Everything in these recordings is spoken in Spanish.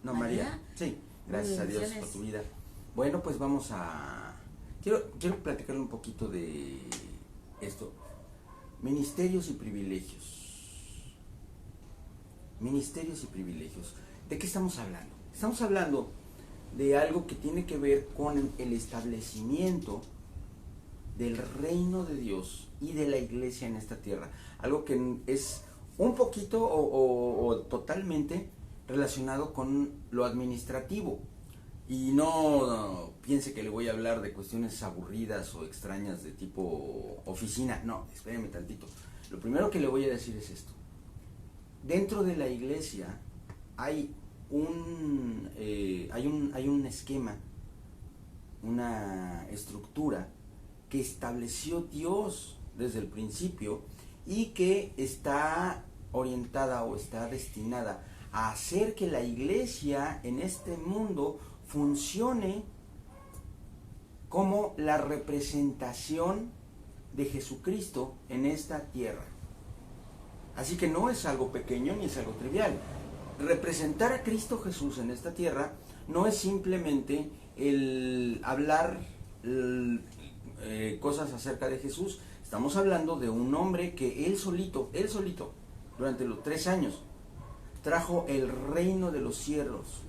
No, María. Sí, gracias a Dios por tu vida. Bueno, pues vamos a... Quiero platicarle un poquito de esto. Ministerios y privilegios. Ministerios y privilegios. ¿De qué estamos hablando? Estamos hablando de algo que tiene que ver con el establecimiento del reino de Dios y de la iglesia en esta tierra. Algo que es un poquito o totalmente relacionado con lo administrativo. Y no piense que le voy a hablar de cuestiones aburridas o extrañas de tipo oficina. No, espéreme tantito. Lo primero que le voy a decir es esto. Dentro de la iglesia hay un esquema, una estructura que estableció Dios desde el principio y que está orientada o está destinada a hacer que la iglesia en este mundo funcione como la representación de Jesucristo en esta tierra. Así que no es algo pequeño ni es algo trivial. Representar a Cristo Jesús en esta tierra no es simplemente el hablar cosas acerca de Jesús. Estamos hablando de un hombre que él solito, durante los 3 años, trajo el reino de los cielos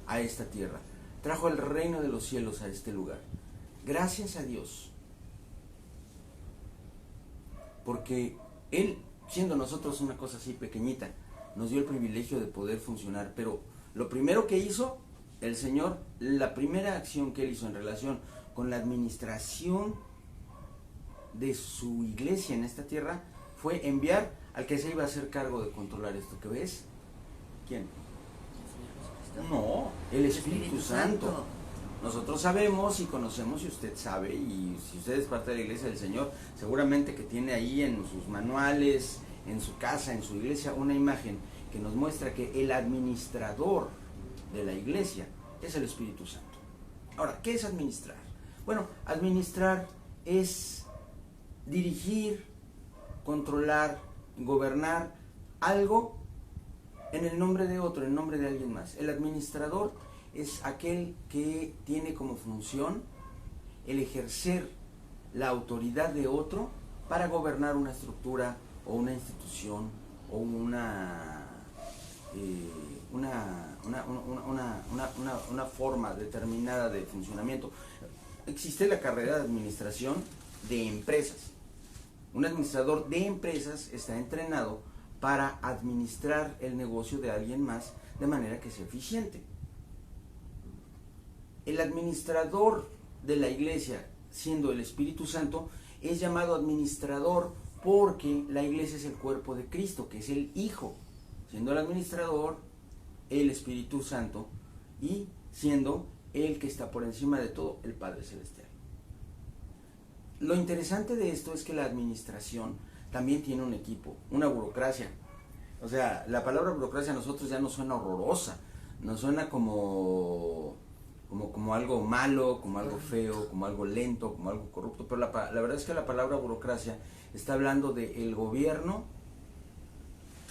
a esta tierra. Trajo el reino de los cielos a este lugar. Gracias a Dios. Porque Él, siendo nosotros una cosa así pequeñita, nos dio el privilegio de poder funcionar. Pero lo primero que hizo el Señor, la primera acción que Él hizo en relación con la administración de su iglesia en esta tierra, fue enviar al que se iba a hacer cargo de controlar esto. ¿Qué ves? ¿Quién? No, el Espíritu Santo. Nosotros sabemos y conocemos, y usted sabe, y si usted es parte de la iglesia del Señor, seguramente que tiene ahí en sus manuales, en su casa, en su iglesia, una imagen que nos muestra que el administrador de la iglesia es el Espíritu Santo. Ahora, ¿qué es administrar? Bueno, administrar es dirigir, controlar, gobernar algo en el nombre de otro, en nombre de alguien más. El administrador es aquel que tiene como función el ejercer la autoridad de otro para gobernar una estructura o una institución o una forma determinada de funcionamiento. Existe la carrera de administración de empresas. Un administrador de empresas está entrenado para administrar el negocio de alguien más de manera que sea eficiente. El administrador de la iglesia, siendo el Espíritu Santo, es llamado administrador porque la iglesia es el cuerpo de Cristo, que es el Hijo, siendo el administrador el Espíritu Santo y siendo el que está por encima de todo, el Padre Celestial. Lo interesante de esto es que la administración también tiene un equipo, una burocracia. O sea, la palabra burocracia a nosotros ya nos suena horrorosa, nos suena como algo malo, como algo feo, como algo lento, como algo corrupto, pero la verdad es que la palabra burocracia está hablando del gobierno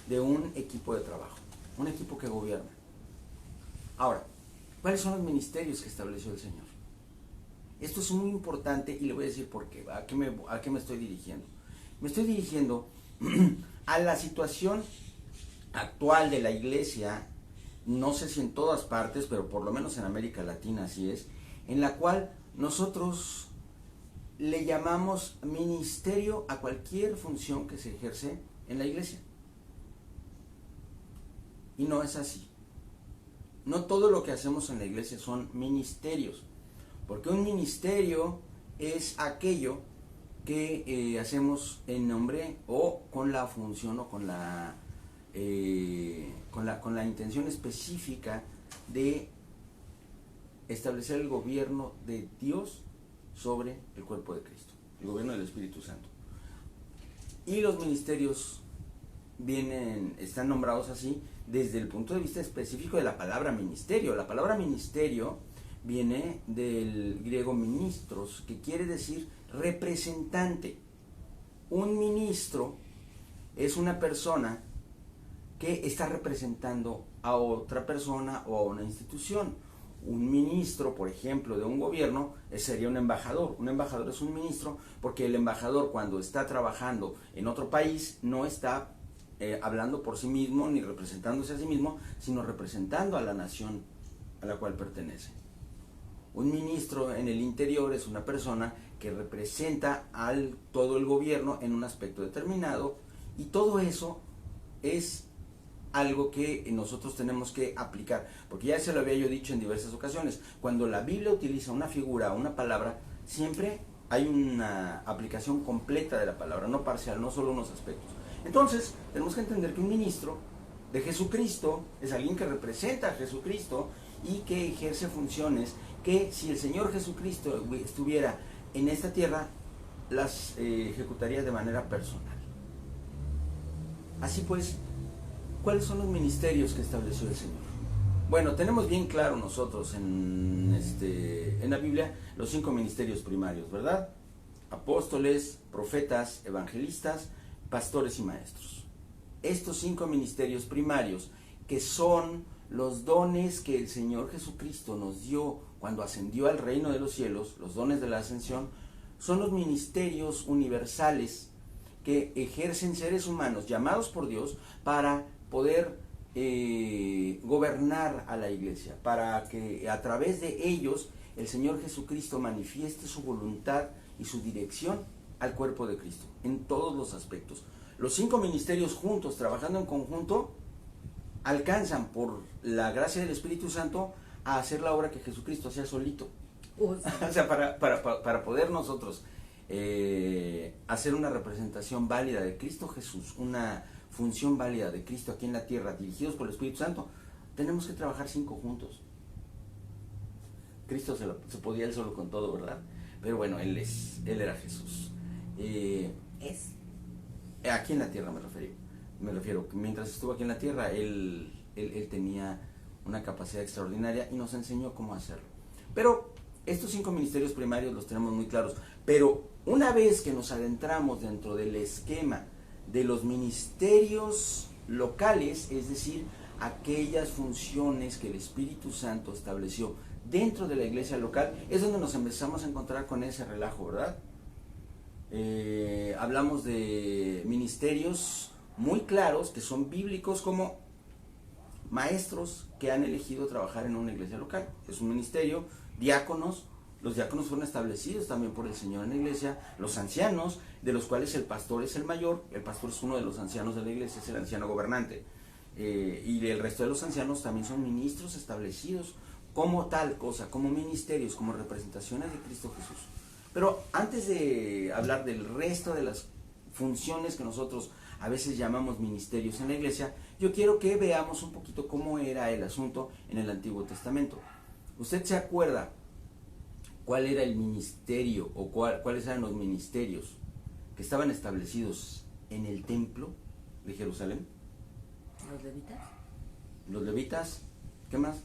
de un equipo de trabajo, un equipo que gobierna. Ahora, ¿cuáles son los ministerios que estableció el Señor? Esto es muy importante y le voy a decir por qué. ¿A qué me estoy dirigiendo? Me estoy dirigiendo a la situación actual de la iglesia, no sé si en todas partes, pero por lo menos en América Latina así es, en la cual nosotros le llamamos ministerio a cualquier función que se ejerce en la iglesia. Y no es así. No todo lo que hacemos en la iglesia son ministerios, porque un ministerio es aquello que hacemos en nombre o con la función o con la intención específica de establecer el gobierno de Dios sobre el cuerpo de Cristo, el gobierno del Espíritu Santo. Y los ministerios están nombrados así desde el punto de vista específico de la palabra ministerio. La palabra ministerio viene del griego ministros, que quiere decir representante. Un ministro es una persona que está representando a otra persona o a una institución. Un ministro, por ejemplo, de un gobierno, sería un embajador. Un embajador es un ministro porque el embajador, cuando está trabajando en otro país, no está hablando por sí mismo ni representándose a sí mismo, sino representando a la nación a la cual pertenece. Un ministro en el interior es una persona que representa al todo el gobierno en un aspecto determinado, y todo eso es algo que nosotros tenemos que aplicar, porque ya se lo había yo dicho en diversas ocasiones. Cuando la Biblia utiliza una figura, una palabra, siempre hay una aplicación completa de la palabra, no parcial, no solo unos aspectos. Entonces tenemos que entender que un ministro de Jesucristo es alguien que representa a Jesucristo y que ejerce funciones que, si el Señor Jesucristo estuviera en esta tierra, las ejecutaría de manera personal. Así pues, ¿cuáles son los ministerios que estableció el Señor? Bueno, tenemos bien claro nosotros en la Biblia los 5 ministerios primarios, ¿verdad? Apóstoles, profetas, evangelistas, pastores y maestros. Estos 5 ministerios primarios, que son los dones que el Señor Jesucristo nos dio cuando ascendió al reino de los cielos, los dones de la ascensión, son los ministerios universales que ejercen seres humanos llamados por Dios para poder gobernar a la iglesia, para que a través de ellos el Señor Jesucristo manifieste su voluntad y su dirección al cuerpo de Cristo, en todos los aspectos. Los 5 ministerios juntos, trabajando en conjunto, alcanzan por la gracia del Espíritu Santo a hacer la obra que Jesucristo hacía solito. O sea, para poder nosotros hacer una representación válida de Cristo Jesús, una función válida de Cristo aquí en la tierra, dirigidos por el Espíritu Santo, tenemos que trabajar 5 juntos. Cristo se podía él solo con todo, ¿verdad? Pero bueno, él era Jesús. Aquí en la tierra me refiero, mientras estuvo aquí en la tierra, él tenía una capacidad extraordinaria y nos enseñó cómo hacerlo. Pero estos 5 ministerios primarios los tenemos muy claros, pero una vez que nos adentramos dentro del esquema de los ministerios locales, es decir, aquellas funciones que el Espíritu Santo estableció dentro de la iglesia local, es donde nos empezamos a encontrar con ese relajo, ¿verdad? Hablamos de ministerios muy claros que son bíblicos, como maestros que han elegido trabajar en una iglesia local. Es un ministerio. Diáconos, los diáconos fueron establecidos también por el Señor en la iglesia. Los ancianos, de los cuales el pastor es el mayor. El pastor es uno de los ancianos de la iglesia, es el anciano gobernante. Y el resto de los ancianos también son ministros establecidos como tal cosa, como ministerios, como representaciones de Cristo Jesús. Pero antes de hablar del resto de las funciones que nosotros a veces llamamos ministerios en la iglesia, yo quiero que veamos un poquito cómo era el asunto en el Antiguo Testamento. ¿Usted se acuerda cuál era el ministerio o cuáles eran los ministerios que estaban establecidos en el templo de Jerusalén? ¿Los levitas? Los levitas, ¿qué más?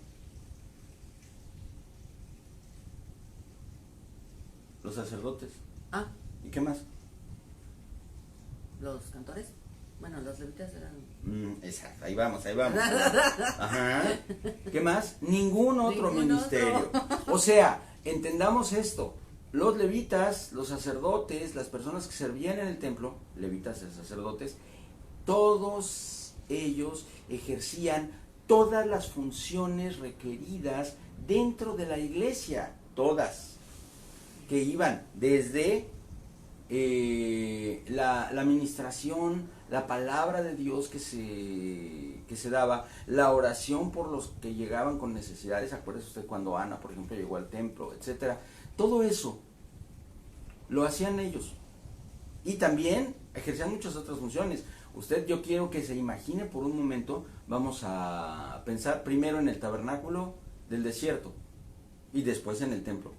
Los sacerdotes. ¿Y qué más? Los cantores. Bueno, los levitas eran... Exacto, ahí vamos. Ajá. ¿Qué más? Ningún otro ministerio. O sea, entendamos esto. Los levitas, los sacerdotes, las personas que servían en el templo, levitas y sacerdotes, todos ellos ejercían todas las funciones requeridas dentro de la iglesia, todas, que iban desde la administración, la palabra de Dios que se daba, la oración por los que llegaban con necesidades. Acuérdese usted cuando Ana, por ejemplo, llegó al templo, etcétera. Todo eso lo hacían ellos. Y también ejercían muchas otras funciones. Yo quiero que se imagine por un momento, vamos a pensar primero en el tabernáculo del desierto y después en el templo.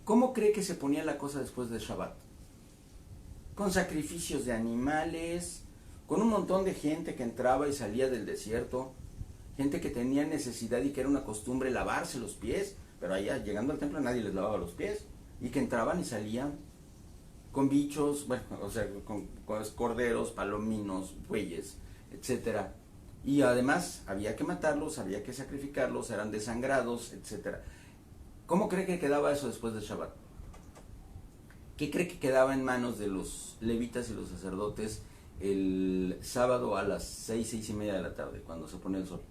¿Cómo cree que se ponía la cosa después del Shabbat? Con sacrificios de animales, con un montón de gente que entraba y salía del desierto, gente que tenía necesidad y que era una costumbre lavarse los pies, pero allá llegando al templo nadie les lavaba los pies, y que entraban y salían con bichos, bueno, o sea, con corderos, palominos, bueyes, etcétera, Y además había que matarlos, había que sacrificarlos, eran desangrados, etcétera. ¿Cómo cree que quedaba eso después del Shabbat? ¿Qué cree que quedaba en manos de los levitas y los sacerdotes el sábado a las 6:30 de la tarde, cuando se pone el sol?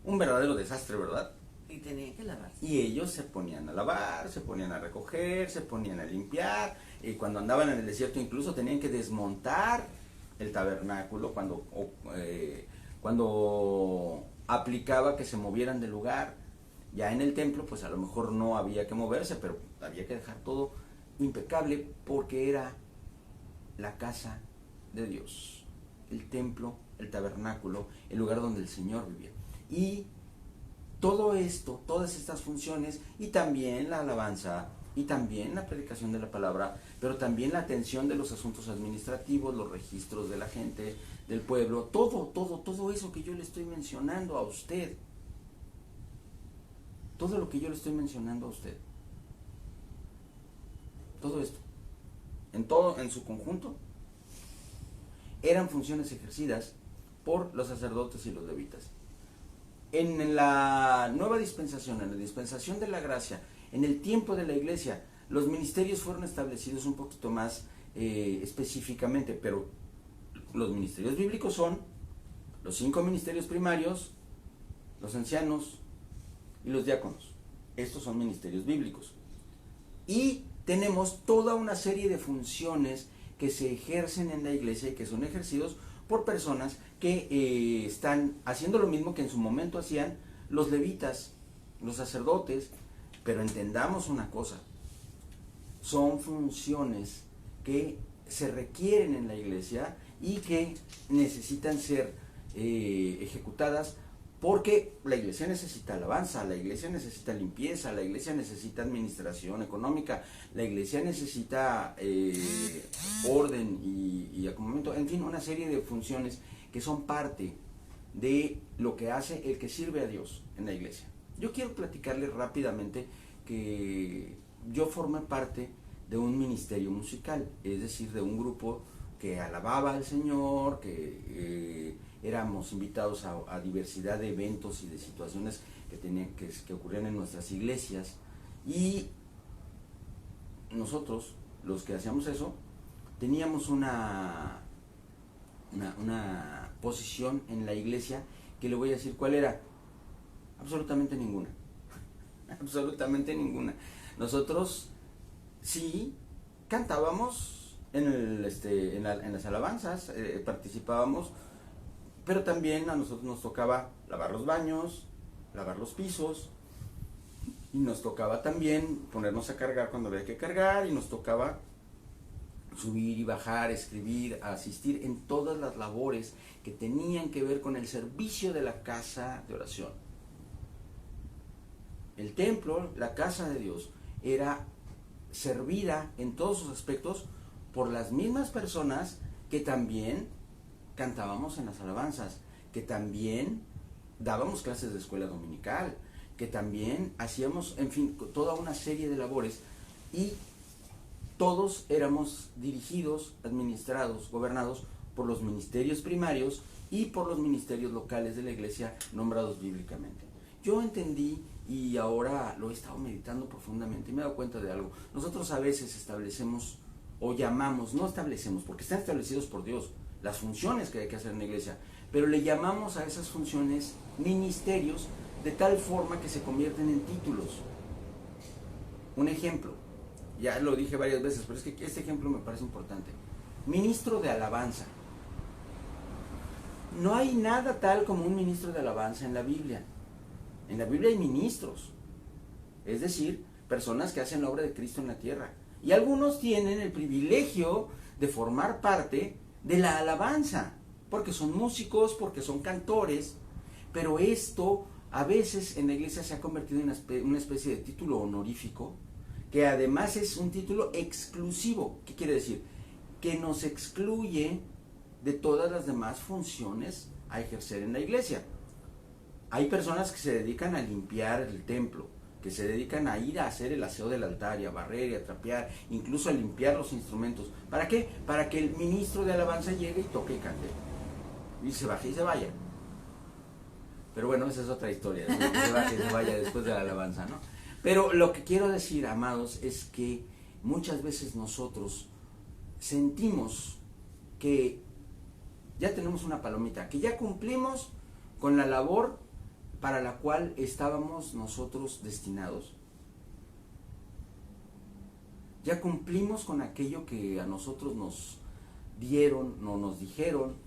Un verdadero desastre, ¿verdad? Y tenían que lavarse. Y ellos se ponían a lavar, se ponían a recoger, se ponían a limpiar. Y cuando andaban en el desierto incluso tenían que desmontar el tabernáculo cuando aplicaba que se movieran del lugar. Ya en el templo pues a lo mejor no había que moverse, pero había que dejar todo impecable porque era la casa de Dios, el templo, el tabernáculo, el lugar donde el Señor vivía. Y todo esto, todas estas funciones, y también la alabanza, y también la predicación de la palabra, pero también la atención de los asuntos administrativos, los registros de la gente, del pueblo, todo eso que yo le estoy mencionando a usted, todo lo que yo le estoy mencionando a usted, todo esto, en su conjunto, eran funciones ejercidas por los sacerdotes y los levitas. En la nueva dispensación, en la dispensación de la gracia, en el tiempo de la iglesia, los ministerios fueron establecidos un poquito más específicamente, pero los ministerios bíblicos son los 5 ministerios primarios, los ancianos y los diáconos. Estos son ministerios bíblicos. Y tenemos toda una serie de funciones que se ejercen en la iglesia y que son ejercidos por personas que están haciendo lo mismo que en su momento hacían los levitas, los sacerdotes, pero entendamos una cosa, son funciones que se requieren en la iglesia y que necesitan ser ejecutadas porque la iglesia necesita alabanza, la iglesia necesita limpieza, la iglesia necesita administración económica, la iglesia necesita orden y acomodamiento, en fin, una serie de funciones que son parte de lo que hace el que sirve a Dios en la iglesia. Yo quiero platicarles rápidamente que yo formé parte de un ministerio musical, es decir, de un grupo que alababa al Señor, que éramos invitados a diversidad de eventos y de situaciones que ocurrían en nuestras iglesias, y nosotros, los que hacíamos eso, teníamos una posición en la iglesia que le voy a decir cuál era. Absolutamente ninguna. Absolutamente ninguna. Nosotros sí cantábamos en las alabanzas, participábamos, pero también a nosotros nos tocaba lavar los baños, lavar los pisos, y nos tocaba también ponernos a cargar cuando había que cargar, y nos tocaba subir y bajar, escribir, asistir en todas las labores que tenían que ver con el servicio de la casa de oración. El templo, la casa de Dios, era servida en todos sus aspectos por las mismas personas que también cantábamos en las alabanzas, que también dábamos clases de escuela dominical, que también hacíamos, en fin, toda una serie de labores, y todos éramos dirigidos, administrados, gobernados por los ministerios primarios y por los ministerios locales de la iglesia nombrados bíblicamente. Yo entendí, y ahora lo he estado meditando profundamente, y me he dado cuenta de algo. Nosotros a veces establecemos o llamamos, no establecemos, porque están establecidos por Dios, las funciones que hay que hacer en la iglesia, pero le llamamos a esas funciones ministerios de tal forma que se convierten en títulos. Un ejemplo, ya lo dije varias veces, pero es que este ejemplo me parece importante. Ministro de alabanza. No hay nada tal como un ministro de alabanza en la Biblia. En la Biblia hay ministros, es decir, personas que hacen la obra de Cristo en la tierra. Y algunos tienen el privilegio de formar parte de la alabanza, porque son músicos, porque son cantores, pero esto a veces en la iglesia se ha convertido en una especie de título honorífico, que además es un título exclusivo. ¿Qué quiere decir? Que nos excluye de todas las demás funciones a ejercer en la iglesia. Hay personas que se dedican a limpiar el templo, que se dedican a ir a hacer el aseo del altar y a barrer y a trapear, incluso a limpiar los instrumentos. ¿Para qué? Para que el ministro de alabanza llegue y toque y cante, y se baje y se vaya. Pero bueno, esa es otra historia, ¿no? Que se vaya después de la alabanza, ¿no? Pero lo que quiero decir, amados, es que muchas veces nosotros sentimos que ya tenemos una palomita, que ya cumplimos con la labor para la cual estábamos nosotros destinados. Ya cumplimos con aquello que a nosotros nos dieron, no nos dijeron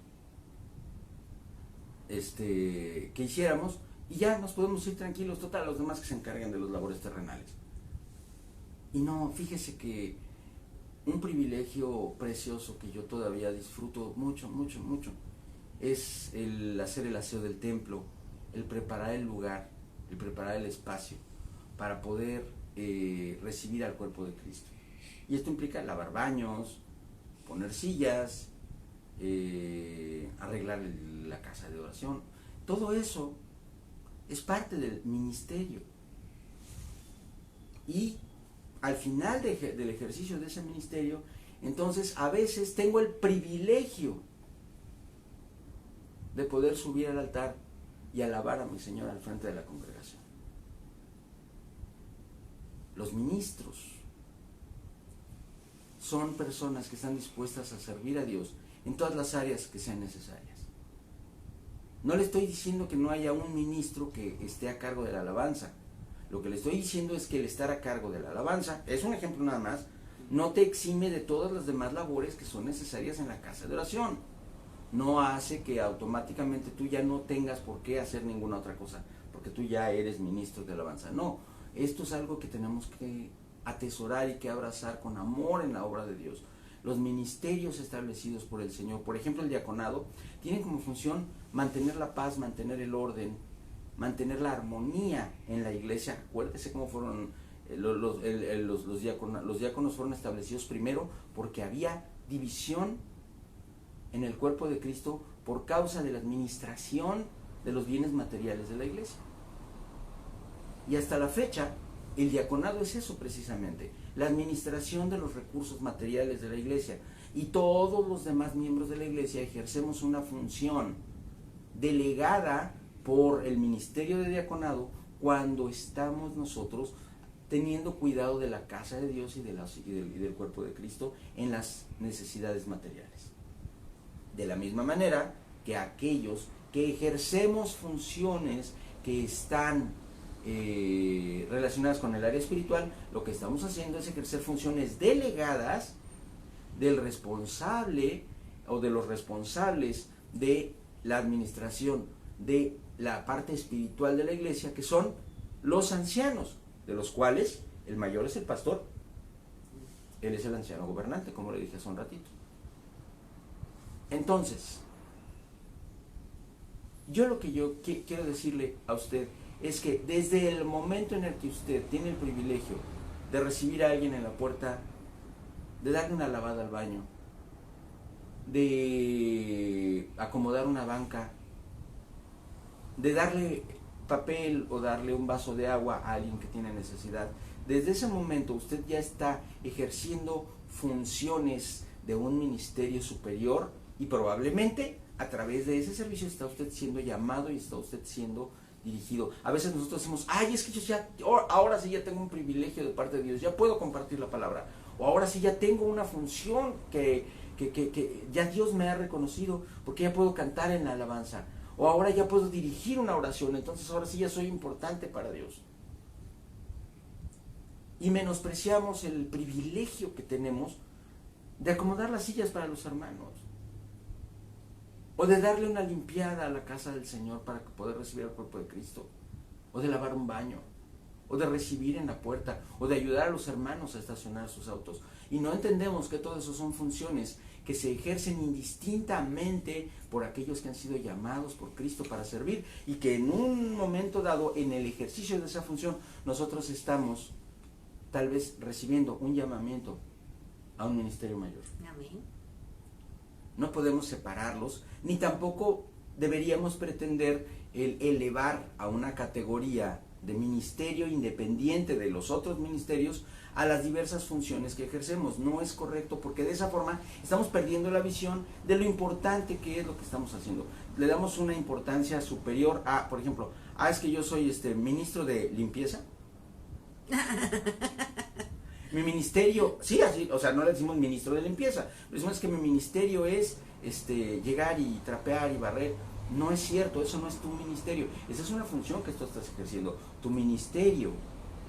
que hiciéramos, y ya nos podemos ir tranquilos, total, los demás que se encarguen de los labores terrenales. Y no, fíjese que un privilegio precioso que yo todavía disfruto mucho, mucho, mucho, es el hacer el aseo del templo, el preparar el lugar, el preparar el espacio para poder recibir al cuerpo de Cristo. Y esto implica lavar baños, poner sillas, arreglar la casa de oración. Todo eso es parte del ministerio. Y al final del ejercicio de ese ministerio, entonces a veces tengo el privilegio de poder subir al altar y alabar a mi Señor al frente de la congregación. Los ministros son personas que están dispuestas a servir a Dios en todas las áreas que sean necesarias. No le estoy diciendo que no haya un ministro que esté a cargo de la alabanza. Lo que le estoy diciendo es que el estar a cargo de la alabanza, es un ejemplo nada más, no te exime de todas las demás labores que son necesarias en la casa de oración. No hace que automáticamente tú ya no tengas por qué hacer ninguna otra cosa, porque tú ya eres ministro de alabanza. No, esto es algo que tenemos que atesorar y que abrazar con amor en la obra de Dios. Los ministerios establecidos por el Señor, por ejemplo el diaconado, tienen como función mantener la paz, mantener el orden, mantener la armonía en la iglesia. Acuérdese cómo fueron los diáconos fueron establecidos primero porque había división en el cuerpo de Cristo por causa de la administración de los bienes materiales de la iglesia. Y hasta la fecha, el diaconado es eso precisamente, la administración de los recursos materiales de la iglesia. Y todos los demás miembros de la iglesia ejercemos una función delegada por el ministerio de diaconado cuando estamos nosotros teniendo cuidado de la casa de Dios y del cuerpo de Cristo en las necesidades materiales. De la misma manera que aquellos que ejercemos funciones que están relacionadas con el área espiritual, lo que estamos haciendo es ejercer funciones delegadas del responsable o de los responsables de la administración de la parte espiritual de la iglesia, que son los ancianos, de los cuales el mayor es el pastor. Él es el anciano gobernante, como le dije hace un ratito. Entonces, lo que yo quiero decirle a usted es que desde el momento en el que usted tiene el privilegio de recibir a alguien en la puerta, de darle una lavada al baño, de acomodar una banca, de darle papel o darle un vaso de agua a alguien que tiene necesidad, desde ese momento usted ya está ejerciendo funciones de un ministerio superior y probablemente a través de ese servicio está usted siendo llamado y está usted siendo dirigido. A veces nosotros decimos, ay, es que yo ya, ahora sí ya tengo un privilegio de parte de Dios, ya puedo compartir la palabra, o ahora sí ya tengo una función que ya Dios me ha reconocido, porque ya puedo cantar en la alabanza, o ahora ya puedo dirigir una oración, entonces ahora sí ya soy importante para Dios. Y menospreciamos el privilegio que tenemos de acomodar las sillas para los hermanos, o de darle una limpiada a la casa del Señor para poder recibir al cuerpo de Cristo, o de lavar un baño, o de recibir en la puerta, o de ayudar a los hermanos a estacionar sus autos. Y no entendemos que todo eso son funciones que se ejercen indistintamente por aquellos que han sido llamados por Cristo para servir, y que en un momento dado, en el ejercicio de esa función, nosotros estamos tal vez recibiendo un llamamiento a un ministerio mayor. Amén. No podemos separarlos, ni tampoco deberíamos pretender el elevar a una categoría de ministerio independiente de los otros ministerios a las diversas funciones que ejercemos. No es correcto, porque de esa forma estamos perdiendo la visión de lo importante que es lo que estamos haciendo. le damos una importancia superior a, por ejemplo, es que yo soy ministro de limpieza. Mi ministerio, sí, así, o sea, no le decimos ministro de limpieza, decimos que mi ministerio es llegar y trapear y barrer. No es cierto, eso no es tu ministerio. Esa es una función que tú estás ejerciendo. Tu ministerio,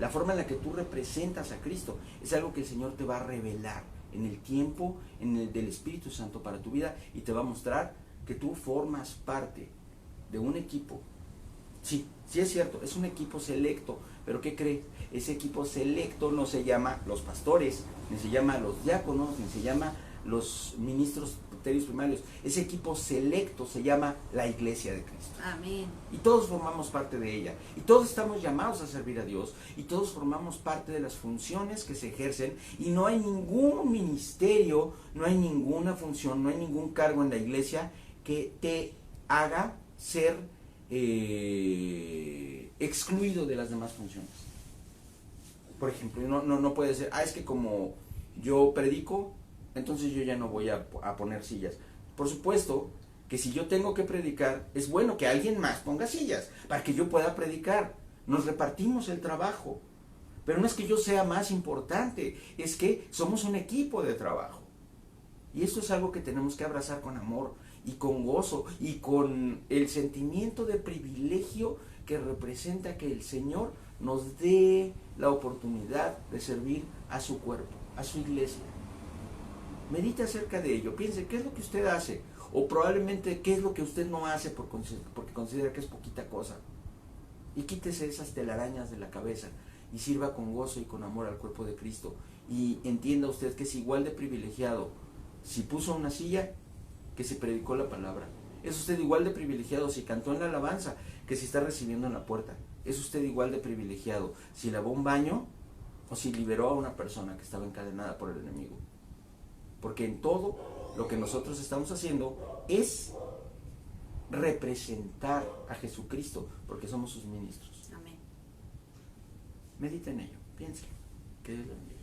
la forma en la que tú representas a Cristo, es algo que el Señor te va a revelar en el tiempo del Espíritu Santo para tu vida, y te va a mostrar que tú formas parte de un equipo. Sí, sí es cierto, es un equipo selecto, pero ¿qué crees? Ese equipo selecto no se llama los pastores, ni se llama los diáconos, ni se llama los ministros presbiterios primarios. Ese equipo selecto se llama la Iglesia de Cristo. Amén. Y todos formamos parte de ella, y todos estamos llamados a servir a Dios, y todos formamos parte de las funciones que se ejercen, y no hay ningún ministerio, no hay ninguna función, no hay ningún cargo en la iglesia que te haga ser excluido de las demás funciones. Por ejemplo, no puede ser, es que como yo predico, entonces yo ya no voy a poner sillas. Por supuesto que si yo tengo que predicar, es bueno que alguien más ponga sillas para que yo pueda predicar. Nos repartimos el trabajo. Pero no es que yo sea más importante, es que somos un equipo de trabajo. Y esto es algo que tenemos que abrazar con amor y con gozo y con el sentimiento de privilegio que representa que el Señor nos dé la oportunidad de servir a su cuerpo, a su iglesia. Medite acerca de ello, piense qué es lo que usted hace, o probablemente qué es lo que usted no hace porque considera que es poquita cosa. Y quítese esas telarañas de la cabeza y sirva con gozo y con amor al cuerpo de Cristo. Y entienda usted que es igual de privilegiado si puso una silla que si predicó la palabra. Es usted igual de privilegiado si cantó en la alabanza que si está recibiendo en la puerta. Es usted igual de privilegiado si lavó un baño o si liberó a una persona que estaba encadenada por el enemigo. Porque en todo lo que nosotros estamos haciendo es representar a Jesucristo, porque somos sus ministros. Amén. Medita en ello, piense. Que Dios le bendiga.